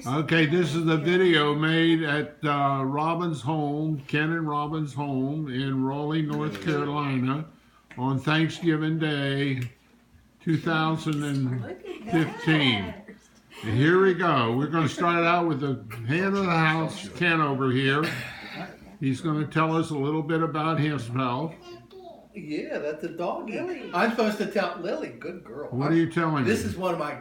Okay, this is the video made at Robin's home, Ken and Robin's home in Raleigh, North Carolina on Thanksgiving Day 2015. And here we go. We're going to start out with the hand of the house, Ken over here. He's going to tell us a little bit about himself. Yeah, that's a doggy. Lily. I'm supposed to tell Lily. Good girl. What are you telling me? This is one of my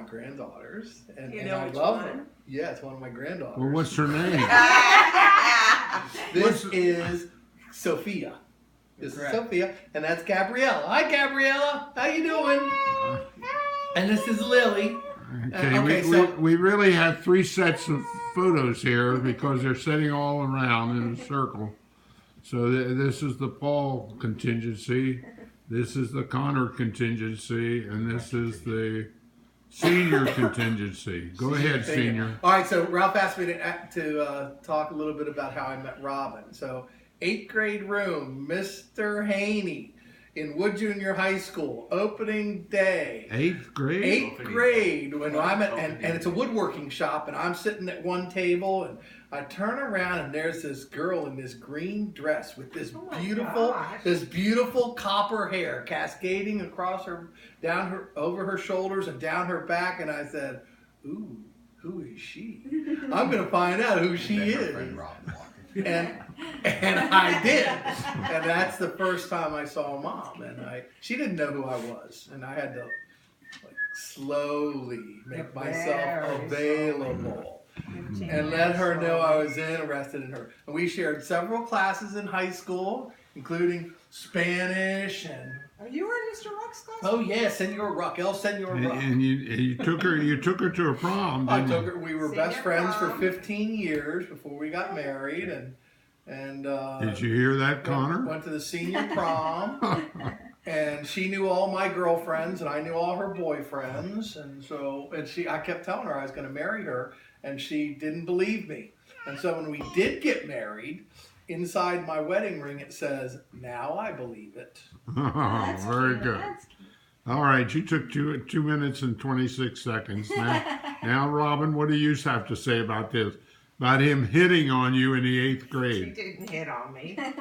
granddaughters, and I love her. Yeah, it's one of my granddaughters. Well, what's her name? This is Sophia. This is Sophia, and that's Gabriella. Hi, Gabriella. How you doing? And this is Lily. Okay, we really have three sets of photos here because they're sitting all around in a circle. So this is the Paul contingency, this is the Connor contingency, and this is the senior contingency. Go ahead, senior. All right, so Ralph asked me to talk a little bit about how I met Robin. So 8th grade room, Mr. Haney in Wood Junior High School, opening day. 8th grade? 8th grade, when I'm at, and it's a woodworking shop, and I'm sitting at one table, and I turn around, and there's this girl in this green dress with this beautiful copper hair cascading across her, over her shoulders and down her back, and I said, "Ooh, who is she? I'm gonna find out who she is." And I did, and that's the first time I saw Mom, and she didn't know who I was, and I had to slowly make myself available and let her know I was interested in her. And we shared several classes in high school, including Spanish and. Are you in Mr. Ruck's class? Oh yeah, Senor Ruck, El Senor Ruck. And you took her to a prom. I took her. We were best friends for 15 years before we got married, and did you hear that, Connor? Went to the senior prom, and she knew all my girlfriends, and I knew all her boyfriends, and I kept telling her I was going to marry her, and she didn't believe me, and so when we did get married. Inside my wedding ring, it says, "Now I believe it." Oh, very good. All right, you took 2 minutes and 26 seconds. Now, Robin, what do you have to say about this? About him hitting on you in the 8th grade? She didn't hit on me. I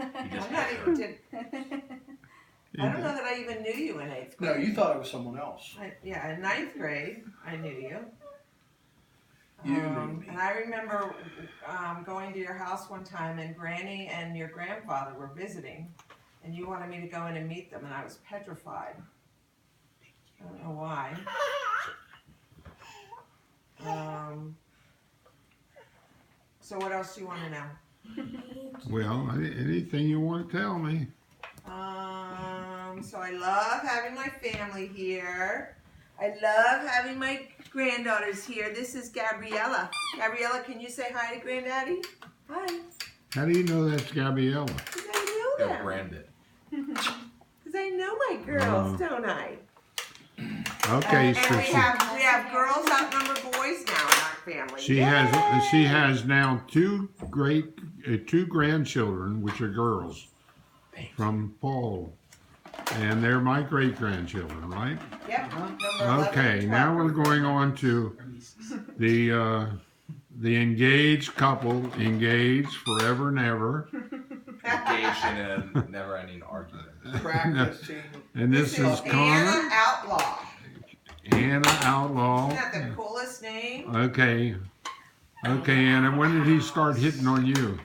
don't know that I even knew you in 8th grade. No, you thought it was someone else. In 9th grade, I knew you. And I remember going to your house one time, and Granny and your grandfather were visiting, and you wanted me to go in and meet them, and I was petrified. I don't know why. So what else do you want to know? Well, anything you want to tell me. So I love having my family here. I love having my granddaughters here. This is Gabriella. Gabriella, can you say hi to Granddaddy? Hi. How do you know that's Gabriella? Because I know them. Branded. Because I know my girls, don't I? Okay, and we have girls outnumber boys now in our family. She has now two grandchildren, which are girls, from Paul. And they're my great-grandchildren, right? Yep. Okay, now we're going on to the engaged couple, engaged forever and ever. Engaged in a never-ending argument. Practice. And this is Connor. Anna Outlaw. Anna Outlaw. Isn't that the coolest name? Okay, Anna, when did he start hitting on you?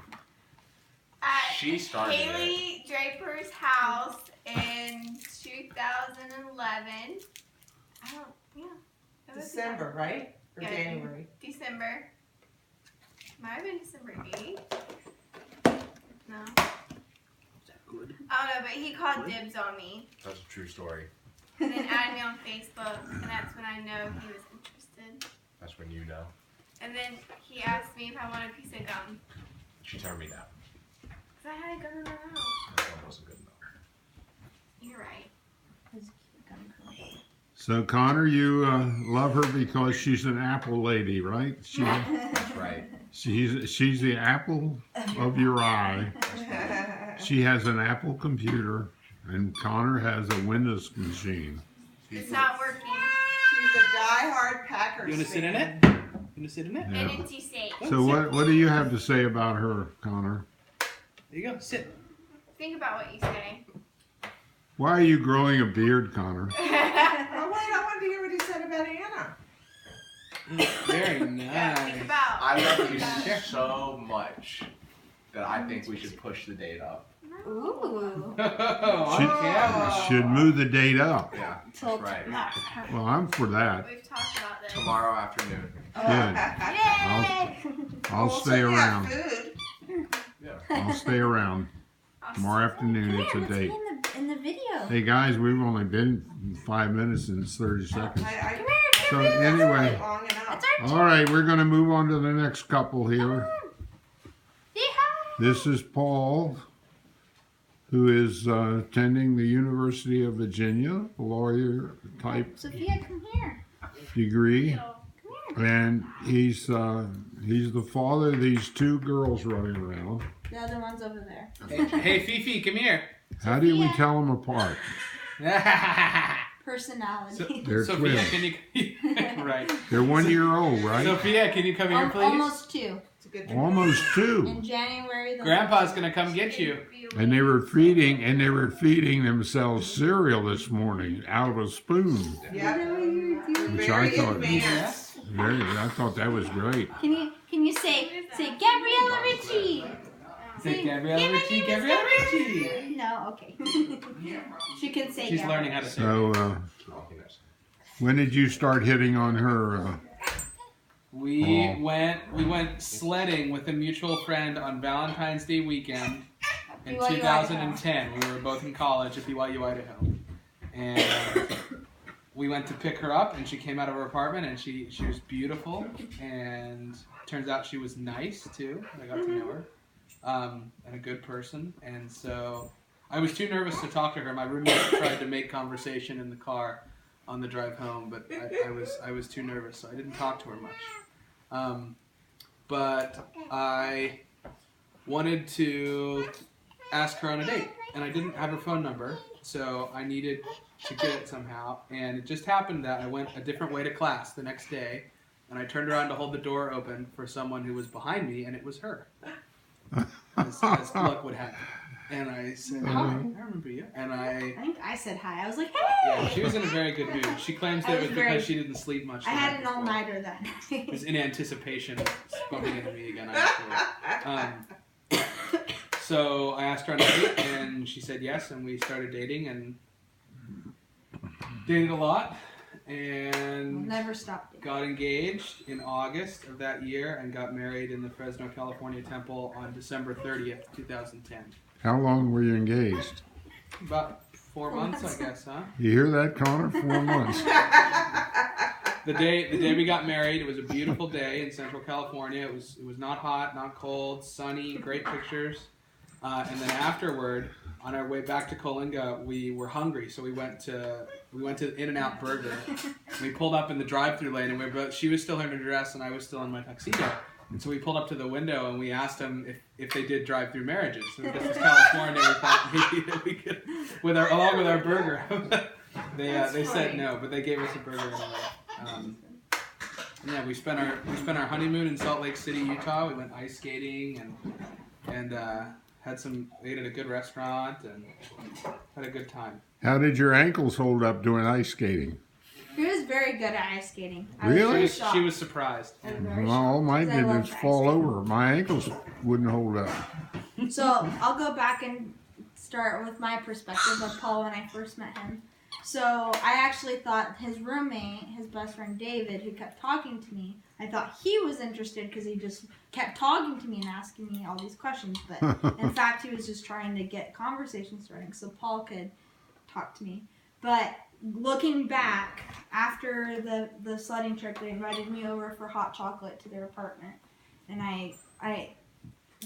She started Haley Draper's house in 2011. December, right? Or January? December. Might have been December 8th. No. I don't know, but he called dibs on me. That's a true story. And then added me on Facebook, and that's when I know he was interested. That's when you know. And then he asked me if I wanted a piece of gum. She turned me down. Because I had a gum in my mouth. That one wasn't good enough. You're right. So, Connor, you love her because she's an apple lady, right? That's right. She's the apple of your eye. She has an Apple computer, and Connor has a Windows machine. It's not working. She's a diehard Packers fan. You want to sit in it? gonna sit in it. Yeah. And it's safe. So what do you have to say about her, Connor? There you go. Sit. Think about what you say. Why are you growing a beard, Connor? Oh, wait, I wanted to hear what he said about Anna. Very Yeah, think nice. about. I love you Yeah. so much that I think we should push the date up. Ooh. On Should- camera. Should move the date up. Yeah, Till right. Well, I'm for that. We've talked about this. Tomorrow afternoon. Good. Yay! I'll stay around. Food. Yeah. I'll stay around. Tomorrow afternoon, it's a date. In the video. Hey guys, we've only been 5 minutes and it's 30 seconds. I So anyway, long enough. It's our all right, we're going to move on to the next couple here. Yeehaw! This is Paul, who is attending the University of Virginia, lawyer type Sophia, come here. degree, Come here. and he's the father of these two girls running around. The other one's over there. Hey, Fifi, come here. How do we tell them apart? Personality. They're Sophia, twins. can you? Right. They're 1 year old, right? Sophia, can you come here, please? Almost 2. It's a good Almost 2. In January. Grandpa's gonna come get you. And they were feeding themselves cereal this morning out of a spoon. Yeah. Which I Very thought- advanced. I thought that was great. Can you say Gabriella Ritchie? Say Gabriella Ritchie, Gabriella Ritchie. No, okay. She can say. She's Gabriella. learning how to say. So, when did you start hitting on her? We went sledding with a mutual friend on Valentine's Day weekend in BYU 2010. We were both in college at BYU, Idaho, and we went to pick her up, and she came out of her apartment, and she was beautiful, and turns out she was nice too. I got to know her, and a good person, and so I was too nervous to talk to her. My roommate tried to make conversation in the car on the drive home, but I was too nervous, so I didn't talk to her much. But I wanted to ask her on a date, and I didn't have her phone number, so I needed to get it somehow. And it just happened that I went a different way to class the next day, and I turned around to hold the door open for someone who was behind me, and it was her, as luck would have it. And I said, "Hi, I remember you." And I think I said hi. I was like, yeah, hey. she was in a very good mood. She claims that I it was was very- because she didn't sleep much. I the had night an before. all-nighter that It was night. in anticipation of bumping into me again. So I asked her on a date, and she said yes, and we started dating and dated a lot, and Never stopped it. got engaged in August of that year, and got married in the Fresno, California temple on December 30th, 2010. How long were you engaged? About 4 months, I guess, huh? You hear that, Connor? 4 months. The day we got married, it was a beautiful day in Central California. It was not hot, not cold, sunny, great pictures. And then afterward, on our way back to Coalinga, we were hungry, so we went to In-N-Out Burger. We pulled up in the drive-thru lane, and she was still in her dress, and I was still in my tuxedo. And so we pulled up to the window, and we asked them if they did drive-through marriages. So this was California. We thought maybe that we could, along with our burger. They said no, but they gave us a burger anyway. Yeah, we spent our honeymoon in Salt Lake City, Utah. We went ice skating and ate at a good restaurant and had a good time. How did your ankles hold up doing ice skating? He was very good at ice skating. I Really? was very shocked. She was surprised. I was very Well, all shocked, mine 'cause I did love was ice fall skating. over. My ankles wouldn't hold up. So I'll go back and start with my perspective of Paul when I first met him. So I actually thought his roommate, his best friend David, who kept talking to me, I thought he was interested because he just kept talking to me and asking me all these questions. But in fact, he was just trying to get conversation starting so Paul could talk to me. But looking back, after the sledding trip, they invited me over for hot chocolate to their apartment. And I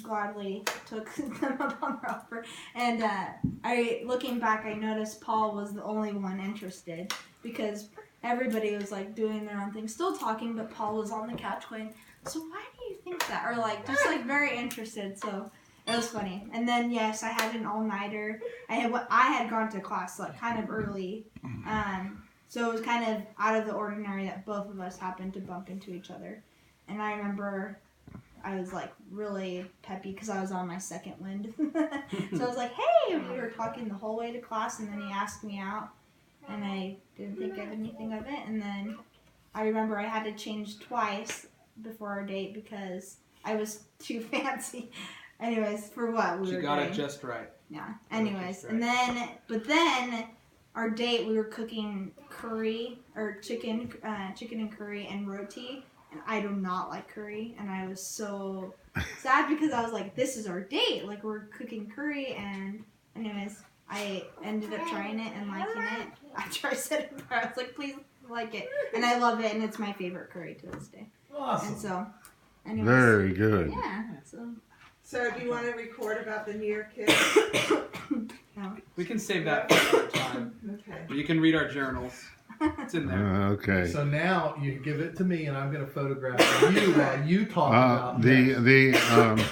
gladly took them up on their offer. And looking back, I noticed Paul was the only one interested because everybody was like doing their own thing, still talking, but Paul was on the couch going, "So why do you think that?" Or like just like very interested. So it was funny. And then yes, I had an all-nighter. I had gone to class like kind of early, so it was kind of out of the ordinary that both of us happened to bump into each other. and I remember I was like really peppy because I was on my second wind. So I was like, hey, and we were talking the whole way to class, and then he asked me out, and I didn't think of anything of it. And then I remember I had to change twice before our date because I was too fancy. Anyways, for what we She were got doing. it just right. Yeah. Just Anyways, right. and then our date, we were cooking curry or chicken and curry and roti, and I do not like curry, and I was so sad because I was like, this is our date, like we're cooking curry, and anyways, I ended up trying it and liking it. After I said it, I was like, please like it, and I love it, and it's my favorite curry to this day. Awesome. And so, anyways, Very good. yeah. So So do you want to record about the New Year kids? We can save that for another time. Okay. You can read our journals. It's in there. Okay. So now you give it to me, and I'm going to photograph you while you talk about this.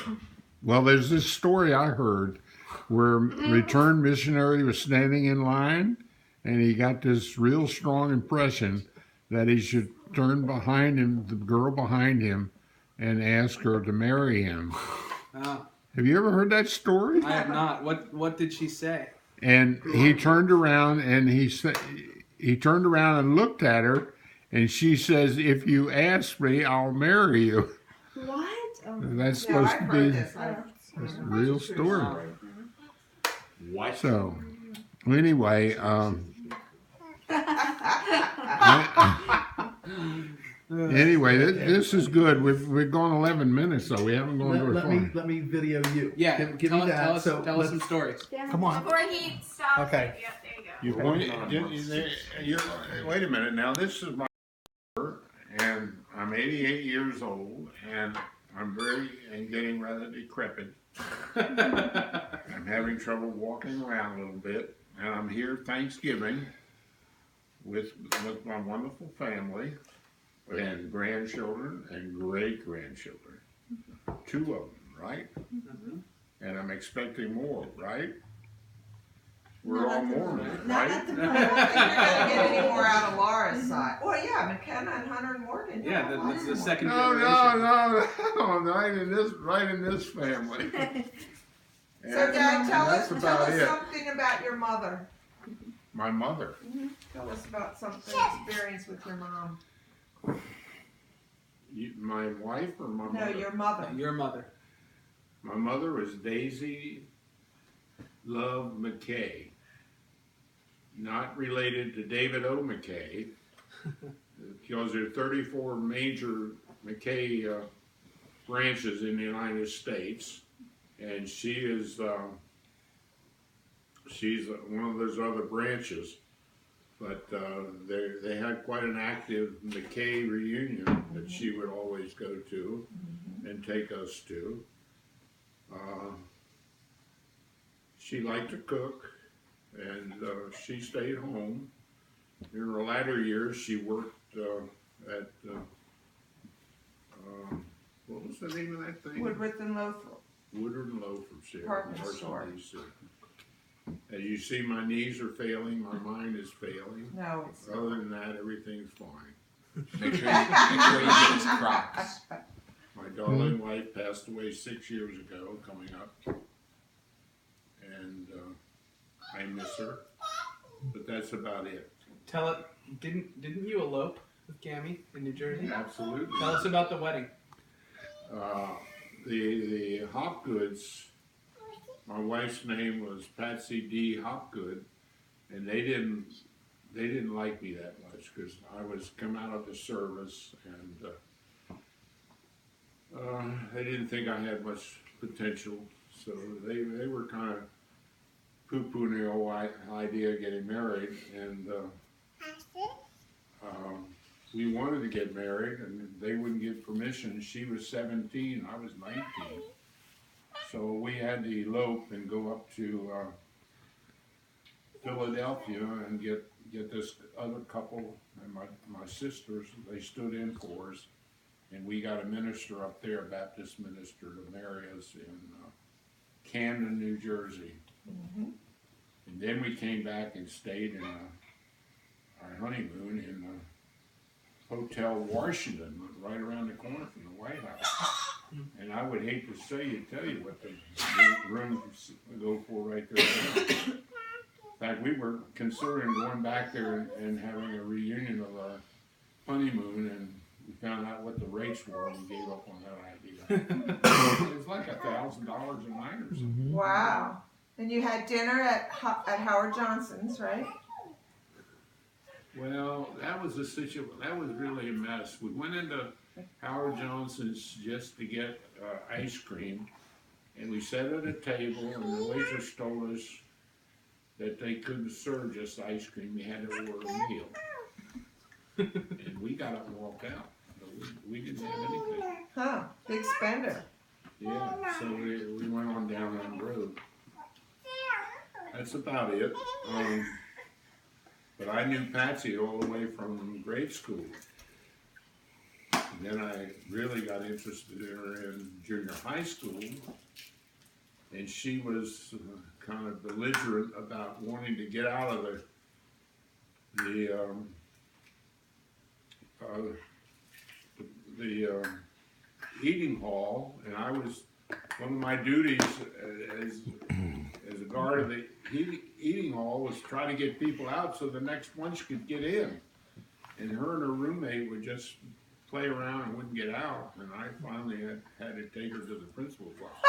Well, there's this story I heard where returned missionary was standing in line, and he got this real strong impression that he should turn behind him, the girl behind him, and ask her to marry him. Oh, Have you ever heard that story? I have not. What did she say? And he turned around and he turned around and looked at her, and she says, "If you ask me, I'll marry you." what? Oh, That's No, supposed I've to heard be this. It's a real story. What? So, anyway, anyway, this is good. We've gone 11 minutes, though. We haven't gone Let very me far. let me video you. Yeah, give tell, me that. tell us, so tell us some let's- stories. come on. Before he stops. Okay. Yep, there you go. Wait a minute. Now, this is my and I'm 88 years old, and I'm getting rather decrepit. I'm having trouble walking around a little bit, and I'm here Thanksgiving with my wonderful family and grandchildren and great grandchildren. 2 of them, right? And I'm expecting more, right? We're all Mormons, Not right? at the moment. I don't think you're going to get any more out of Laura's side. Well, yeah, McKenna and Hunter and Morgan. Yeah, that's the second No, generation. no, right in this family. So, Dad, tell that's us about it. something about your mother. My mother. Tell us about something experience with your mom. My wife or my No, mother? your mother. Your mother. My mother was Daisy Love McKay. Not related to David O. McKay, because there are 34 major McKay branches in the United States, and she's one of those other branches. But they had quite an active McKay reunion that she would always go to and take us to. She liked to cook, and she stayed home. In her latter years, she worked at, what was the name of that thing? Woodworth and Lothrop. Woodward and Loafers here in Department store. Washington, D.C. As you see, my knees are failing, my mind is failing. No, it's Other than that, everything's fine. Make sure you get his Crocs. My darling wife passed away 6 years ago, coming up, and I miss her. But that's about it. Tell it. Didn't you elope with Gammy in New Jersey? Absolutely. Tell us about the wedding. The Hopgoods. My wife's name was Patsy D. Hopgood, and they didn't like me that much because I was come out of the service, and they didn't think I had much potential, so they were kind of poo-pooing the whole idea of getting married, and we wanted to get married, and they wouldn't give permission. She was 17, I was 19. So we had to elope and go up to Philadelphia and get this other couple and my sisters. They stood in for us, and we got a minister up there, a Baptist minister, to marry us in Camden, New Jersey. And then we came back and stayed in our honeymoon in Hotel Washington, right around the corner from the White House. And I would hate to tell you what the rooms go for right there now. In fact, we were considering going back there and having a reunion of our honeymoon, and we found out what the rates were and we gave up on that idea. It was like $1,000 a night or something. Wow. And you had dinner at Howard Johnson's, right? Well, that was a situation. That was really a mess. We went into Howard Johnson's just to get ice cream, and we sat at a table, and the waitress told us that they couldn't serve just ice cream. We had to order a meal, and we got up and walked out. So we didn't have anything. Huh? Big spender. Yeah, so we went on down that road. That's about it. But I knew Patsy all the way from grade school. And then I really got interested in her in junior high school. And she was kind of belligerent about wanting to get out of the eating hall. And I was, one of my duties as a guard of the eating hall was try to get people out so the next lunch could get in. And her and her roommate would just play around and wouldn't get out. And I finally had to take her to the principal's office.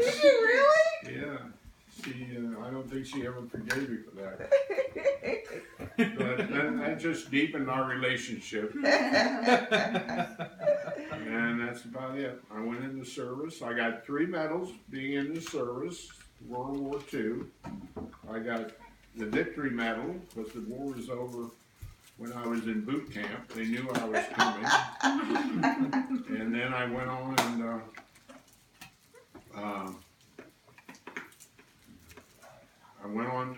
Did you really? Yeah. She, I don't think she ever forgave me for that. But that just deepened our relationship. And that's about it. I went into service. I got 3 medals being in the service, World War II. I got the Victory Medal because the war was over when I was in boot camp. They knew I was coming. And then I went on and I went on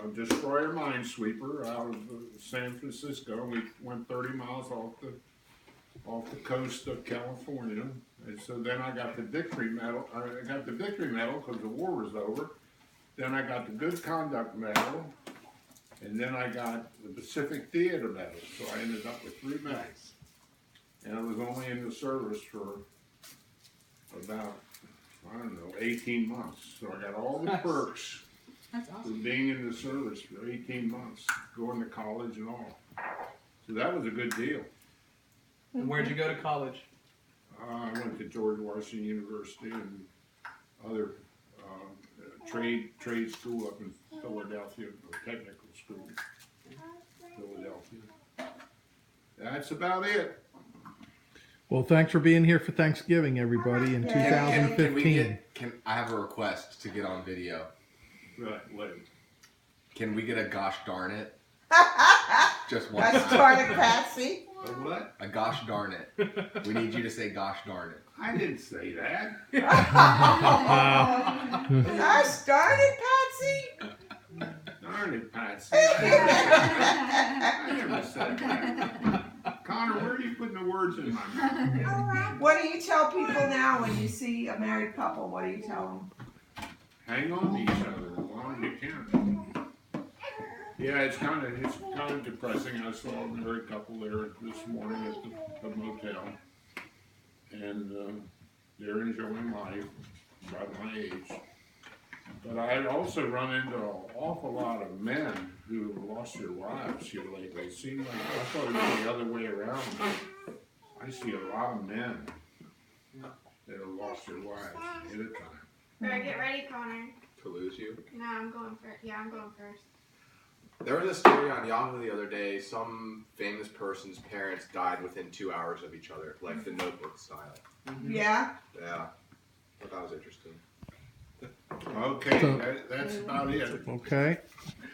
a destroyer minesweeper out of San Francisco. We went 30 miles off the coast of California, and so then I got the Victory Medal. I got the Victory Medal because the war was over. Then I got the Good Conduct Medal, and then I got the Pacific Theater Medal. So I ended up with 3 medals, and I was only in the service for about, I don't know, 18 months. So I got all the perks. That's For awesome. being in the service for 18 months, going to college and all. So that was a good deal. And where'd you go to college? I went to George Washington University and other trade school up in Philadelphia, or technical school, Philadelphia. That's about it. Well, thanks for being here for Thanksgiving, everybody, in Yeah. 2015. I have a request to get on video. Right, wait. Can we get a gosh darn it? Just one Gosh time. darn it, Patsy. A what? A gosh darn it. We need you to say gosh darn it. I didn't say that. Gosh darn it, Patsy. Darn it, Patsy. I never said that. Connor, where are you putting the words in my mouth? What do you tell people now when you see a married couple? What do you tell them? Hang on to each other as long as you can. Yeah, it's kind of depressing. I saw a married couple there this morning at the motel, and they're enjoying life, about my age. But I also run into an awful lot of men who have lost their wives here lately. It seems like I thought it was the other way around. I see a lot of men that have lost their wives at a time. Better get ready, Connor. To lose you? No, I'm going first. Yeah, I'm going first. There was a story on Yahoo the other day. Some famous person's parents died within 2 hours of each other, like the Notebook style. Yeah. Yeah, I thought that was interesting. Okay, So- that's about it. Okay,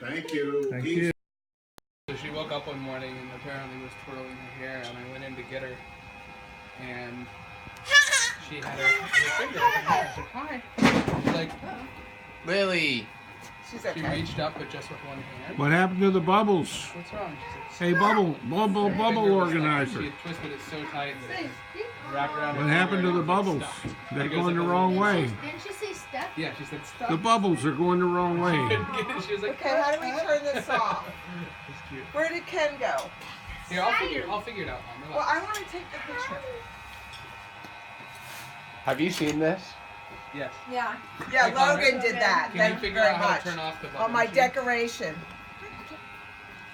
Thank you. thank Keith. you. So she woke up one morning and apparently was twirling her hair, and I went in to get her, and she had her finger in her hair. I said, "Hi." She's like, Lily! She's she okay. reached up with just with one hand. What happened to the bubbles? What's wrong? She's like, Hey, bubble Her finger organizer. She had twisted it so tight that it wrapped around her What happened finger to the and it bubbles? stuck. They're It goes going the up wrong over way. Didn't she say step? Yeah, she said, "Stop." The bubbles are going the wrong way. She couldn't get it. She was like, Okay, how do we turn this off? Where did Ken go? Here, I'll figure it out, Mom. Well, I want to take the picture. Have you seen this? Yes. Yeah. Yeah, Hey, Connor, Logan did that. Can Thank you you figure very out how much. to turn off the button On my machine? decoration.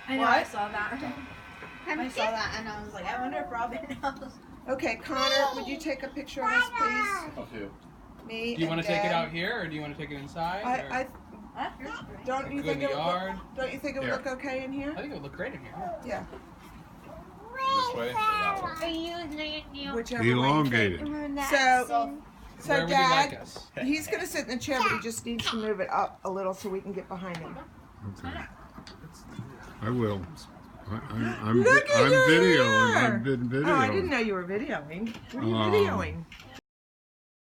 I know. What? I saw that. I saw that, and I was like, I wonder if Robin knows. Okay, Connor, would you take a picture of us, please? Of who? Me. Do you want and to take it Dad. out here, or do you want to take it inside? or I don't like you go in think the it would yard? don't you think it would Here. look okay in here? I think it would look great in here. Yeah. This way or that way? Whichever way you Elongated. think. So, So Where would you Dad, like us? he's gonna sit in the chair, but he just needs to move it up a little so we can get behind him. Okay. I will. I'm Look at I'm your videoing. hair. I've been videoing. Oh, I didn't know you were videoing. What are you videoing?